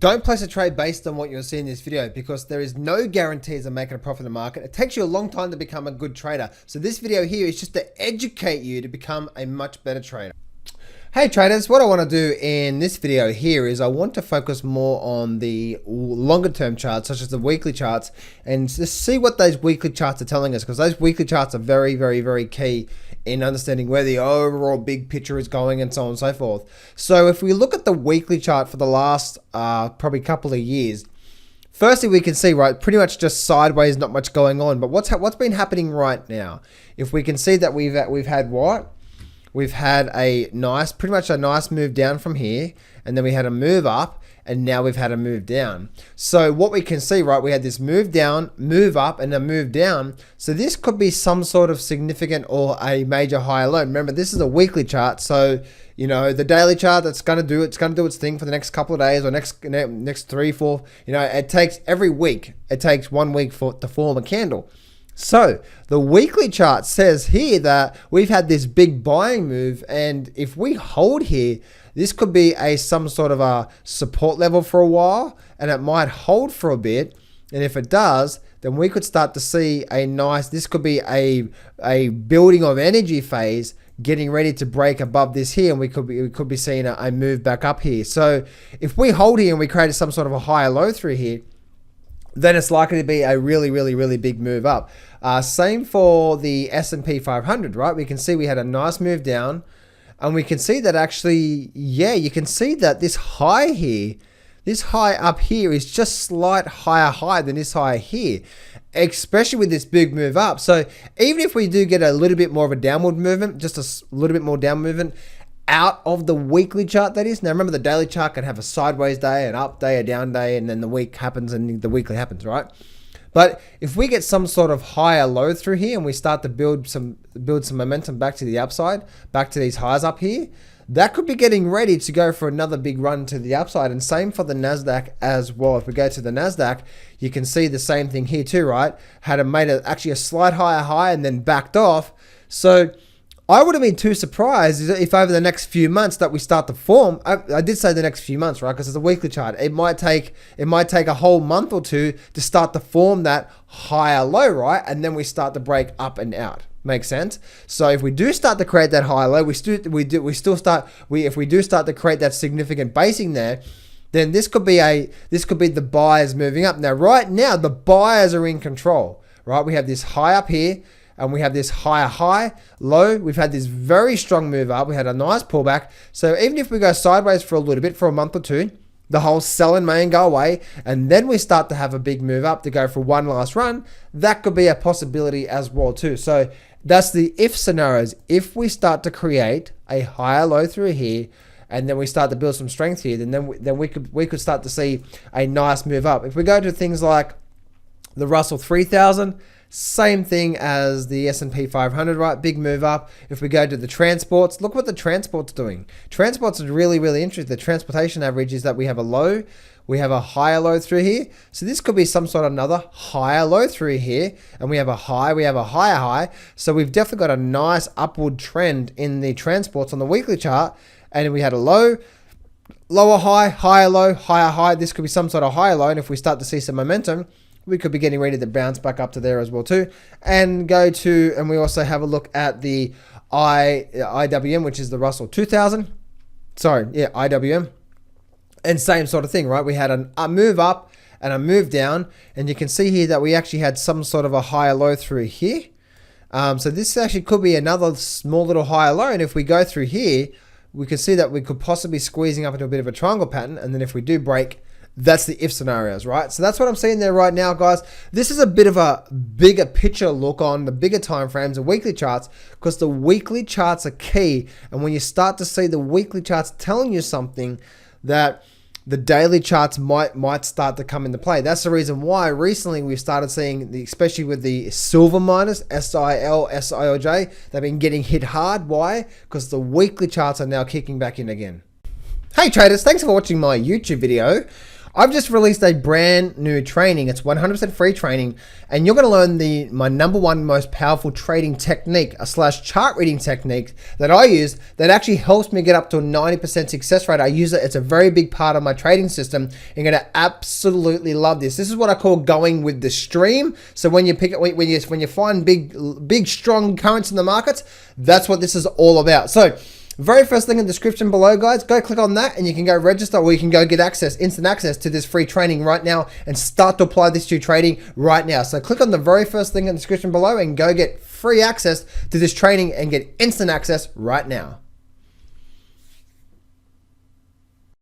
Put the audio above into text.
Don't place a trade based on what you're seeing in this video because there is no guarantees of making a profit in the market. It takes you a long time to become a good trader. So this video here is just to educate you to become a much better trader. Hey traders, what I want to do in this video here is I want to focus more on the longer term charts, such as the weekly charts, and just see what those weekly charts are telling us, because those weekly charts are very, very, very key in understanding where the overall big picture is going and so on and so forth. So if we look at the weekly chart for the last probably couple of years, firstly, we can see, right, pretty much just sideways, not much going on. But what's been happening right now? If we can see that we've had what? We've had pretty much a nice move down from here, and then we had a move up, and now we've had a move down. So what we can see, right, we had this move down, move up, and a move down. So this could be some sort of significant or a major higher low. Remember, this is a weekly chart, so you know the daily chart that's gonna do its thing for the next couple of days or next 3, 4. You know, it takes every week. It takes 1 week to form a candle. So the weekly chart says here that we've had this big buying move, and if we hold here, this could be some sort of a support level for a while, and it might hold for a bit. And if it does, then we could start to see this could be a building of energy phase getting ready to break above this here, and we could be seeing a move back up here. So if we hold here and we create some sort of a higher low through here, then it's likely to be a really, really, really big move up. Same for the S&P 500, right? We can see we had a nice move down, and we can see that actually, yeah, you can see that this high here, this high up here is just slight higher than this high here, especially with this big move up. So even if we do get a little bit more of a downward movement, just a little bit more down movement, out of the weekly chart, that is. Now remember, the daily chart can have a sideways day, an up day, a down day, and then the week happens and the weekly happens, right? But if we get some sort of higher low through here and we start to build some momentum back to the upside, back to these highs up here, that could be getting ready to go for another big run to the upside. And same for the NASDAQ as well. If we go to the NASDAQ, you can see the same thing here too, right? Made actually a slight higher high and then backed off. So I wouldn't be too surprised if over the next few months that we start to form. I did say the next few months, right? Because it's a weekly chart. It might take a whole month or two to start to form that higher low, right? And then we start to break up and out. Makes sense? So if we do start to create that higher low, if we do start to create that significant basing there, then this could be the buyers moving up. Now, right now, the buyers are in control, right? We have this high up here, and we have this higher high, low. We've had this very strong move up. We had a nice pullback. So even if we go sideways for a little bit, for a month or two, the whole selling may go away, and then we start to have a big move up to go for one last run. That could be a possibility as well too. So that's the if scenarios. If we start to create a higher low through here, and then we start to build some strength here, then we could start to see a nice move up. If we go to things like the Russell 3000, same thing as the S&P 500, right? Big move up. If we go to the transports, look what the transport's doing. Transports is really, really interesting. The transportation average is that we have a low, we have a higher low through here. So this could be some sort of another higher low through here. And we have a high, we have a higher high. So we've definitely got a nice upward trend in the transports on the weekly chart. And we had a low, lower high, higher low, higher high. This could be some sort of higher low. And if we start to see some momentum, we could be getting ready to bounce back up to there as well too. And we also have a look at the IWM, which is the Russell 2000. Sorry, yeah, IWM. And same sort of thing, right? We had a move up and a move down, and you can see here that we actually had some sort of a higher low through here. So this actually could be another small little higher low, and if we go through here, we can see that we could possibly be squeezing up into a bit of a triangle pattern, and then if we do break, that's the if scenarios, right? So that's what I'm seeing there right now, guys. This is a bit of a bigger picture look on the bigger time frames, the weekly charts, because the weekly charts are key. And when you start to see the weekly charts telling you something, that the daily charts might start to come into play. That's the reason why recently we've started seeing, especially with the silver miners, SIL, SIOJ, they've been getting hit hard. Why? Because the weekly charts are now kicking back in again. Hey traders, thanks for watching my YouTube video. I've just released a brand new training. It's 100% free training, and you're going to learn my number one most powerful trading technique / chart reading technique that I use that actually helps me get up to a 90% success rate. I use it. It's a very big part of my trading system. You're going to absolutely love this. This is what I call going with the stream. So when you pick it, when you find big strong currents in the markets, that's what this is all about. So very first link in the description below, guys, go click on that and you can go register, or you can go get instant access to this free training right now and start to apply this to your trading right now. So click on the very first link in the description below and go get free access to this training and get instant access right now.